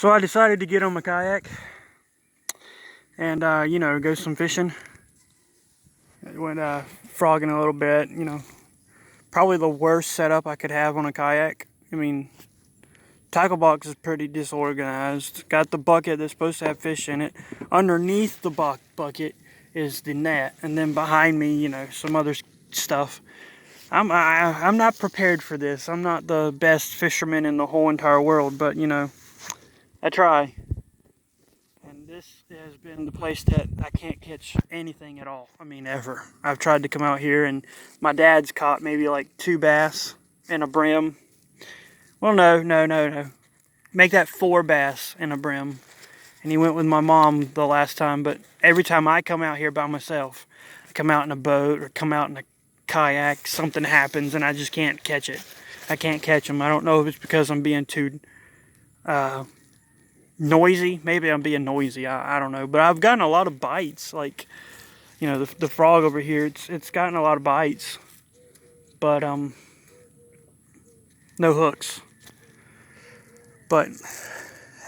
So I decided to get on my kayak and, you know, go some fishing. I went frogging a little bit, you know. Probably the worst setup I could have on a kayak. I mean, tackle box is pretty disorganized. Got the bucket that's supposed to have fish in it. Underneath the bucket is the net, and then behind me, you know, some other stuff. I'm not prepared for this. I'm not the best fisherman in the whole entire world, but you know, I try. And this has been the place that I can't catch anything at all. I mean, ever. I've tried to come out here, and my dad's caught maybe like 2 bass and a brim. Well, no. Make that 4 bass and a brim. And he went with my mom the last time, but every time I come out here by myself, I come out in a boat or come out in a kayak, something happens and I just can't catch it. I can't catch them. I don't know if it's because I'm being too noisy. Maybe I'm being noisy. I don't know. But I've gotten a lot of bites. Like, you know, the frog over here, it's gotten a lot of bites. But, no hooks. But,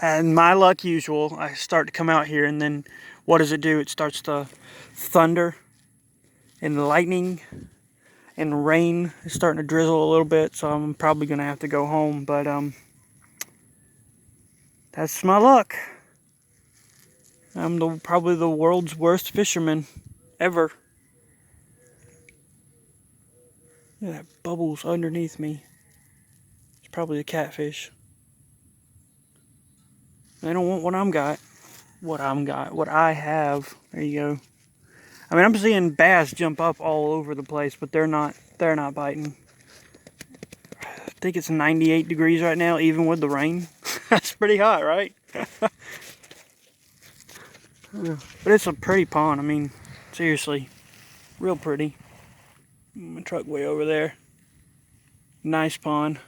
and my luck usual, I start to come out here and then what does it do? It starts to thunder and lightning and rain is starting to drizzle a little bit, so I'm probably going to have to go home. But, that's my luck. I'm probably the world's worst fisherman ever. Look at that bubbles underneath me. It's probably a catfish. They don't want what what I have. There you go. I mean, I'm seeing bass jump up all over the place, but they're not biting. I think it's 98 degrees right now, even with the rain. That's pretty hot, right? But it's a pretty pond. I mean, seriously, real pretty. My truck way over there. Nice pond.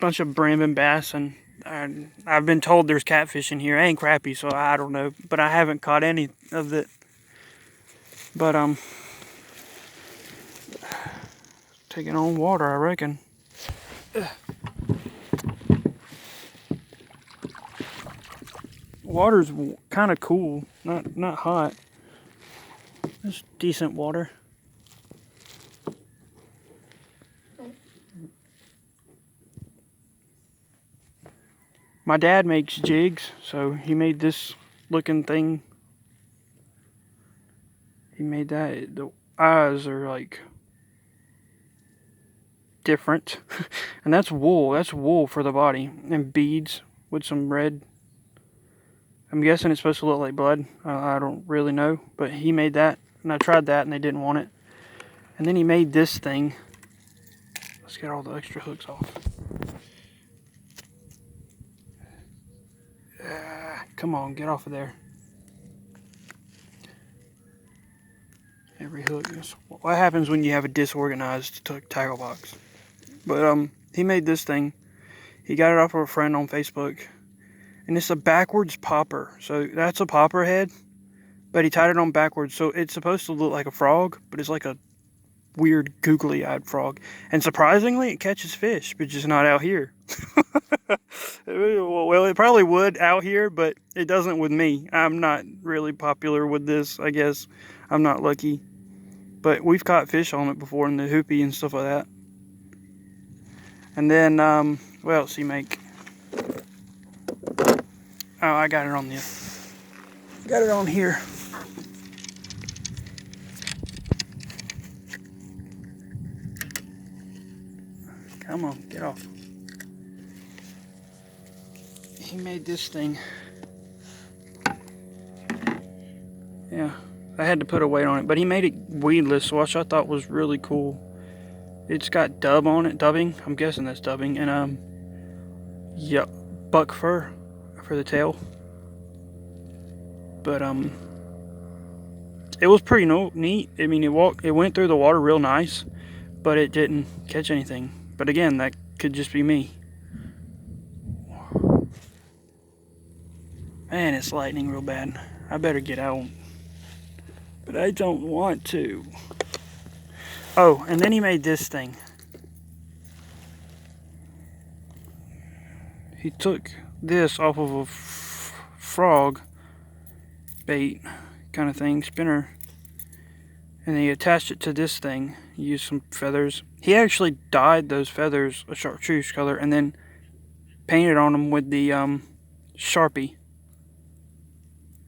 Bunch of brim and bass, and I've been told there's catfish in here. I ain't crappie, so I don't know, but I haven't caught any of it. But taking on water, I reckon. Water's kind of cool, not hot. It's decent water. My dad makes jigs, so he made this looking thing. He made that. The eyes are like different. And that's wool. That's wool for the body. And beads with some red. I'm guessing it's supposed to look like blood. I don't really know. But he made that. And I tried that and they didn't want it. And then he made this thing. Let's get all the extra hooks off. Come on, get off of there. Every hook is... What happens when you have a disorganized tackle box? But he made this thing. He got it off of a friend on Facebook. And it's a backwards popper. So that's a popper head. But he tied it on backwards. So it's supposed to look like a frog. But it's like a weird googly-eyed frog. And surprisingly, it catches fish. But just not out here. Well, it probably would out here. But it doesn't with me. I'm not really popular with this, I guess. I'm not lucky. But we've caught fish on it before in the hoopy and stuff like that. And then, what else he make? Oh, I got it on this. Got it on here. Come on, get off. He made this thing. Yeah, I had to put a weight on it, but he made it weedless, which I thought was really cool. It's got dub on it, dubbing. I'm guessing that's dubbing, and yeah, buck fur for the tail. But it was pretty neat. I mean, it went through the water real nice, but it didn't catch anything. But again, that could just be me. Man, it's lightning real bad. I better get out. But I don't want to. Oh, and then he made this thing. he took this off of a frog bait kind of thing, spinner, and he attached it to this thing. He used some feathers. He actually dyed those feathers a chartreuse color and then painted on them with the Sharpie.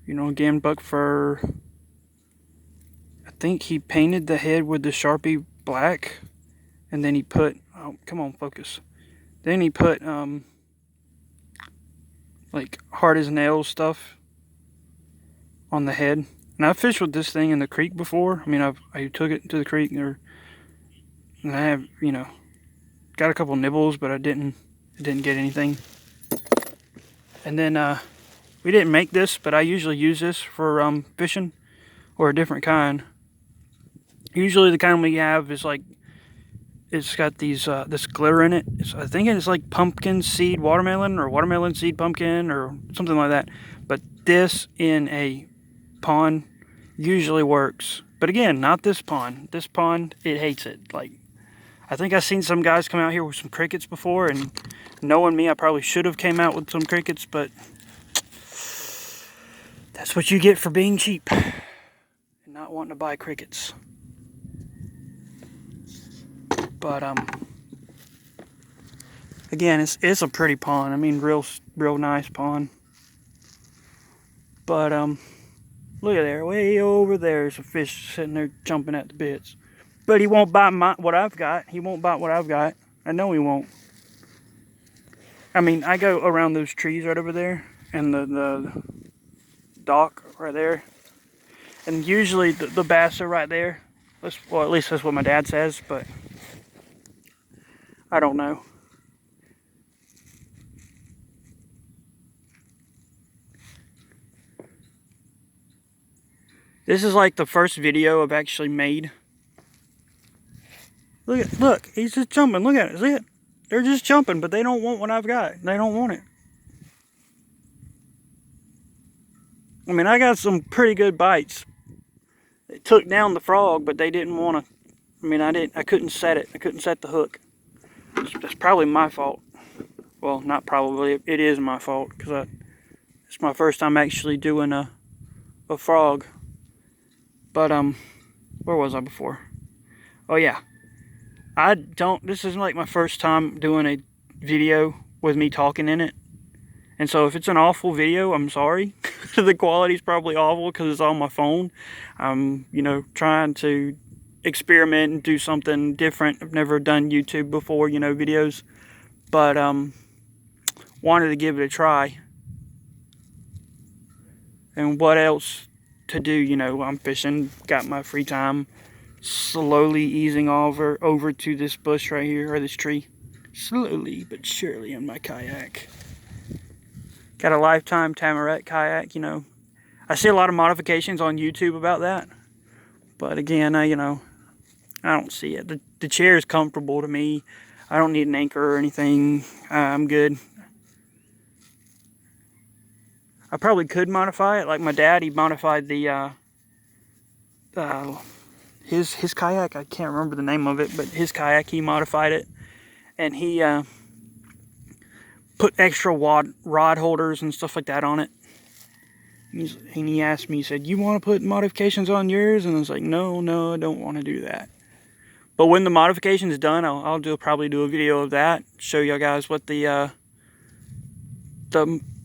You know, again, buck fur. I think he painted the head with the Sharpie black, and then he put, oh, come on, focus. Then he put like hard as nails stuff on the head. And I've fished with this thing in the creek before. I mean, I took it to the creek, and I have, you know, got a couple nibbles, but I didn't get anything. And then we didn't make this, but I usually use this for fishing, or a different kind. Usually the kind we have is like, it's got these this glitter in it. I think it's like pumpkin seed watermelon, or watermelon seed pumpkin, or something like that. But this in a pond usually works. But again, not this pond. This pond, it hates it. Like, I think I've seen some guys come out here with some crickets before, and knowing me, I probably should have came out with some crickets, but that's what you get for being cheap and not wanting to buy crickets. But again, it's a pretty pond. I mean, real nice pond. But look at there, way over there's a fish sitting there jumping at the bits. But he won't bite what I've got. He won't bite what I've got. I know he won't. I mean, I go around those trees right over there, and the dock right there, and usually the bass are right there. Well, at least that's what my dad says, but I don't know. This is like the first video I've actually made. Look, he's just jumping. Look at it. See it? They're just jumping, but they don't want what I've got. They don't want it. I mean, I got some pretty good bites. They took down the frog, but they didn't want to. I mean, I couldn't set it. I couldn't set the hook. That's probably my fault. Well, not probably. It is my fault, because it's my first time actually doing a frog. But where was I before? Oh yeah. This isn't like my first time doing a video with me talking in it. And so if it's an awful video, I'm sorry. The quality's probably awful because it's on my phone. I'm, you know, trying to experiment and do something different. I've never done YouTube before, you know, videos. But wanted to give it a try. And what else to do, you know, I'm fishing, got my free time. Slowly easing over to this bush right here, or this tree. Slowly but surely in my kayak. Got a Lifetime Tamarette kayak, you know. I see a lot of modifications on YouTube about that. But again, you know, I don't see it. The chair is comfortable to me. I don't need an anchor or anything. I'm good. I probably could modify it. Like my dad, he modified his kayak. I can't remember the name of it, but his kayak, he modified it. And he put extra rod holders and stuff like that on it. And he asked me, he said, "You want to put modifications on yours?" And I was like, no, I don't want to do that. But when the modification is done, I'll probably do a video of that, show you guys what the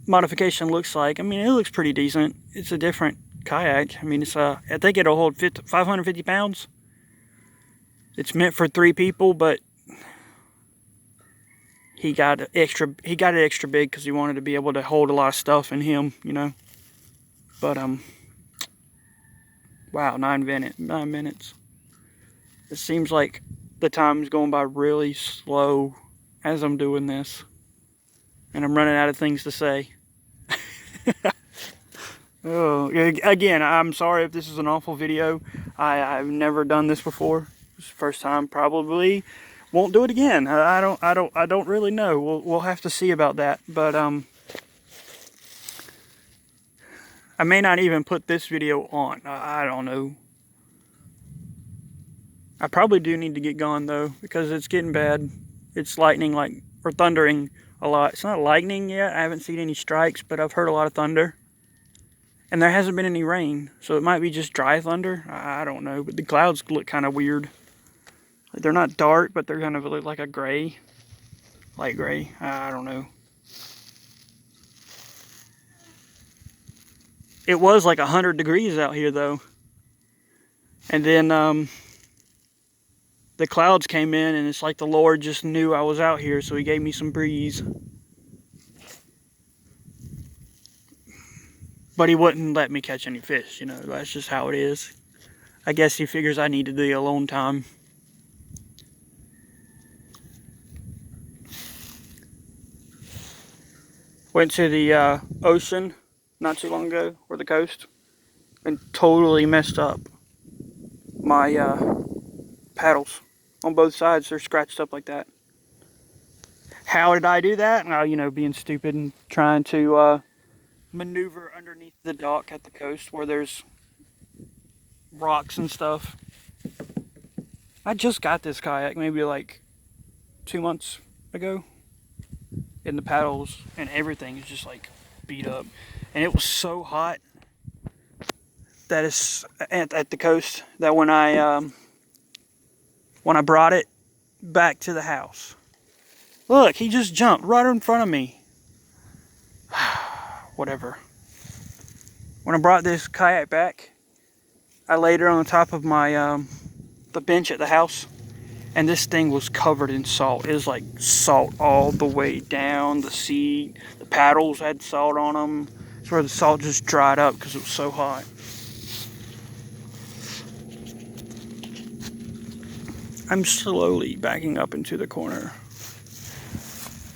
modification looks like. I mean, it looks pretty decent. It's a different kayak. I mean, I think it'll hold 550 pounds. It's meant for 3 people, but he got it extra big because he wanted to be able to hold a lot of stuff in him, you know. But wow, 9 minutes. It seems like the time's going by really slow as I'm doing this, and I'm running out of things to say. Oh, again, I'm sorry if this is an awful video. I've never done this before. It's the first time. Probably won't do it again. I don't really know. We'll have to see about that. But I may not even put this video on. I don't know. I probably do need to get gone though, because it's getting bad. It's lightning or thundering a lot. It's not lightning yet. I haven't seen any strikes, but I've heard a lot of thunder. And there hasn't been any rain, so it might be just dry thunder. I don't know, but the clouds look kind of weird. They're not dark, but they're kind of look like a gray, light gray. I don't know. It was like 100 degrees out here, though. And then the clouds came in, and it's like the Lord just knew I was out here, so he gave me some breeze. But he wouldn't let me catch any fish, you know. That's just how it is. I guess he figures I needed the alone time. Went to the ocean not too long ago, or the coast, and totally messed up my paddles on both sides. They're scratched up like that. How did I do that? Well, you know, being stupid and trying to maneuver underneath the dock at the coast where there's rocks and stuff. I just got this kayak maybe like 2 months ago, and the paddles and everything is just like beat up, and it was so hot that it's at the coast that when I brought it back to the house, look, he just jumped right in front of me. Whatever. When I brought this kayak back, I laid it on the top of my the bench at the house, and this thing was covered in salt. It was like salt all the way down the seat. The paddles had salt on them. It's where the salt just dried up because it was so hot. I'm slowly backing up into the corner.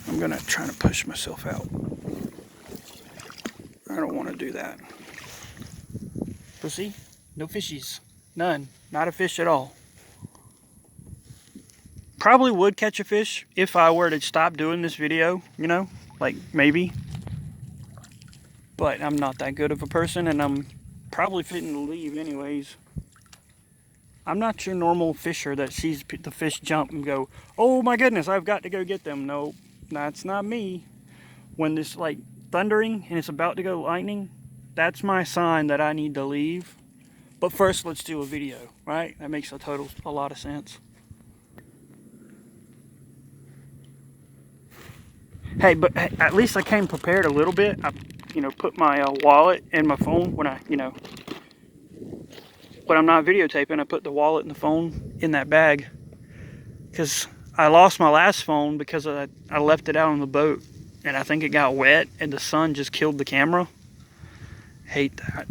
I'm gonna try to push myself out. I don't want to do that. But see, no fishies. None. Not a fish at all. Probably would catch a fish if I were to stop doing this video, you know, like maybe. But I'm not that good of a person, and I'm probably fitting to leave anyways. I'm not your normal fisher that sees the fish jump and go, oh my goodness, I've got to go get them. No, that's not me. When it's like thundering and it's about to go lightning, that's my sign that I need to leave. But first, let's do a video, right? That makes a lot of sense. Hey, but at least I came prepared a little bit. I, put my wallet and my phone when when I'm not videotaping. I put the wallet and the phone in that bag because I lost my last phone because I left it out on the boat, and I think it got wet and the sun just killed the camera. Hate that.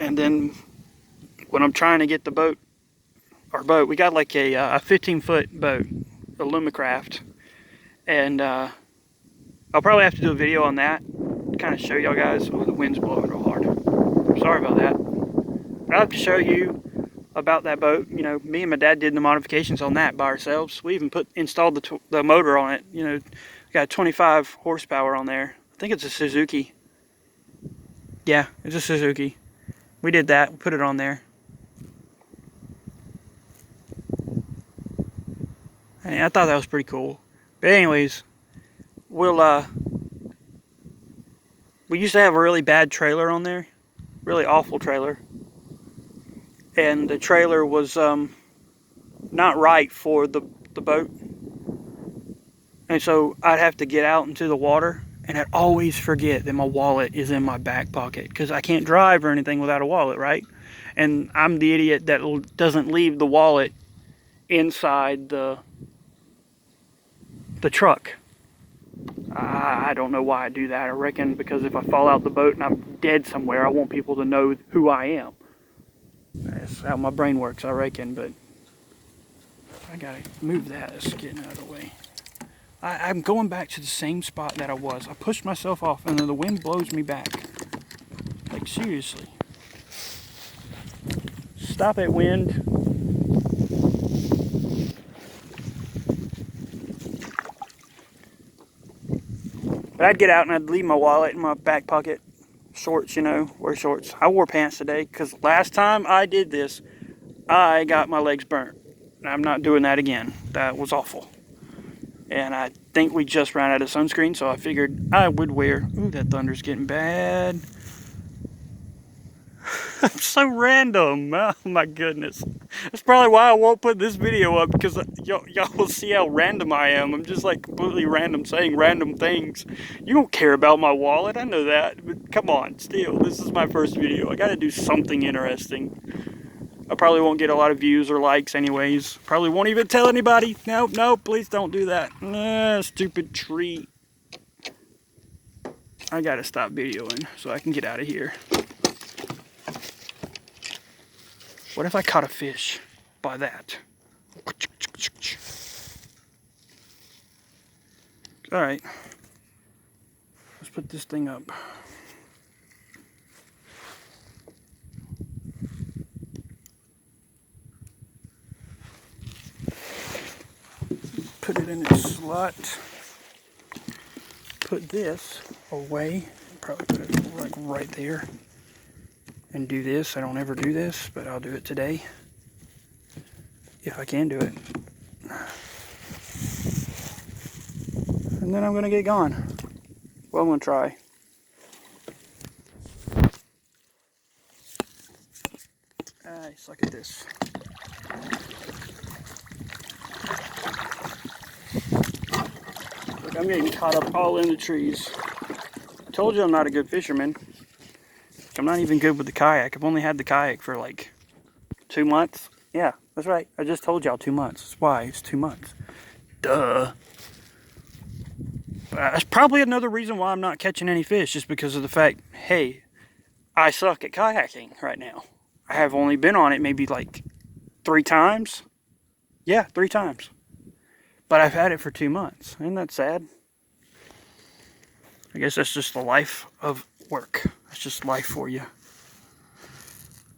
And then when I'm trying to get the boat, we got like a 15-foot boat, a Lumicraft. And I'll probably have to do a video on that, kind of show y'all guys. Oh, the wind's blowing real hard. Sorry about that. I'll have to show you about that boat. You know, me and my dad did the modifications on that by ourselves. We even installed the motor on it. You know, got 25 horsepower on there. I think it's a Suzuki. Yeah, it's a Suzuki. We did that. We put it on there. And I thought that was pretty cool. But anyways, we used to have a really bad trailer on there, really awful trailer, and the trailer was not right for the boat, and so I'd have to get out into the water, and I'd always forget that my wallet is in my back pocket because I can't drive or anything without a wallet, right? And I'm the idiot that doesn't leave the wallet inside the truck. I don't know why I do that. I reckon because if I fall out the boat and I'm dead somewhere, I want people to know who I am. That's how my brain works, I reckon, but I gotta move that. It's getting out of the way. I'm going back to the same spot that I was. I pushed myself off and then the wind blows me back. Like, seriously. Stop it, wind. But I'd get out and I'd leave my wallet in my back pocket. Shorts, wear shorts. I wore pants today because last time I did this, I got my legs burnt. I'm not doing that again. That was awful. And I think we just ran out of sunscreen, so I figured I would wear... Ooh, that thunder's getting bad. I'm so random. Oh my goodness. That's probably why I won't put this video up, because y'all will see how random I am. I'm just like completely random, saying random things. You don't care about my wallet, I know that. But come on, still, this is my first video. I gotta do something interesting. I probably won't get a lot of views or likes anyways. Probably won't even tell anybody. Nope, nope, please don't do that. Stupid tree. I gotta stop videoing so I can get out of here. What if I caught a fish by that? Alright. Let's put this thing up. Put it in its slot. Put this away. Probably put it like right there. And do this. I don't ever do this, but I'll do it today. If I can do it. And then I'm going to get gone. Well, I'm going to try. I suck at this. Look, I'm getting caught up all in the trees. I told you I'm not a good fisherman. I'm not even good with the kayak. I've only had the kayak for like 2 months. Yeah, that's right. I just told y'all 2 months. That's why it's 2 months. Duh. That's probably another reason why I'm not catching any fish, just because of the fact, hey, I suck at kayaking right now. I have only been on it maybe like 3 times. Yeah, 3 times. But I've had it for 2 months. Isn't that sad? I guess that's just the life of work. That's just life for you.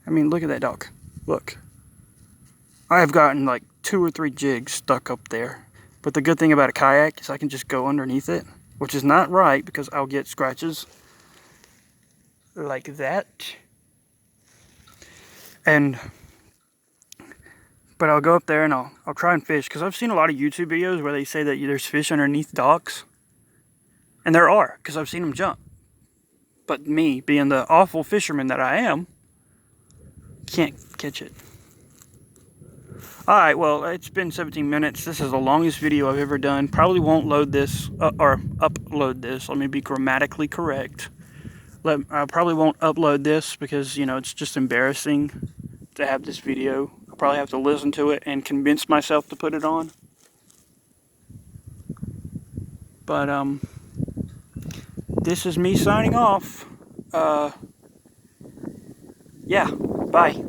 I mean, look at that dog. Look. I have gotten like 2 or 3 jigs stuck up there. But the good thing about a kayak is I can just go underneath it, which is not right because I'll get scratches like that. But I'll go up there and I'll try and fish, because I've seen a lot of YouTube videos where they say that there's fish underneath docks. And there are, because I've seen them jump. But me, being the awful fisherman that I am, can't catch it. Alright, well, it's been 17 minutes. This is the longest video I've ever done. Probably won't load this, or upload this. Let me be grammatically correct. I probably won't upload this because, you know, it's just embarrassing to have this video. I'll probably have to listen to it and convince myself to put it on. But, this is me signing off. Yeah, bye.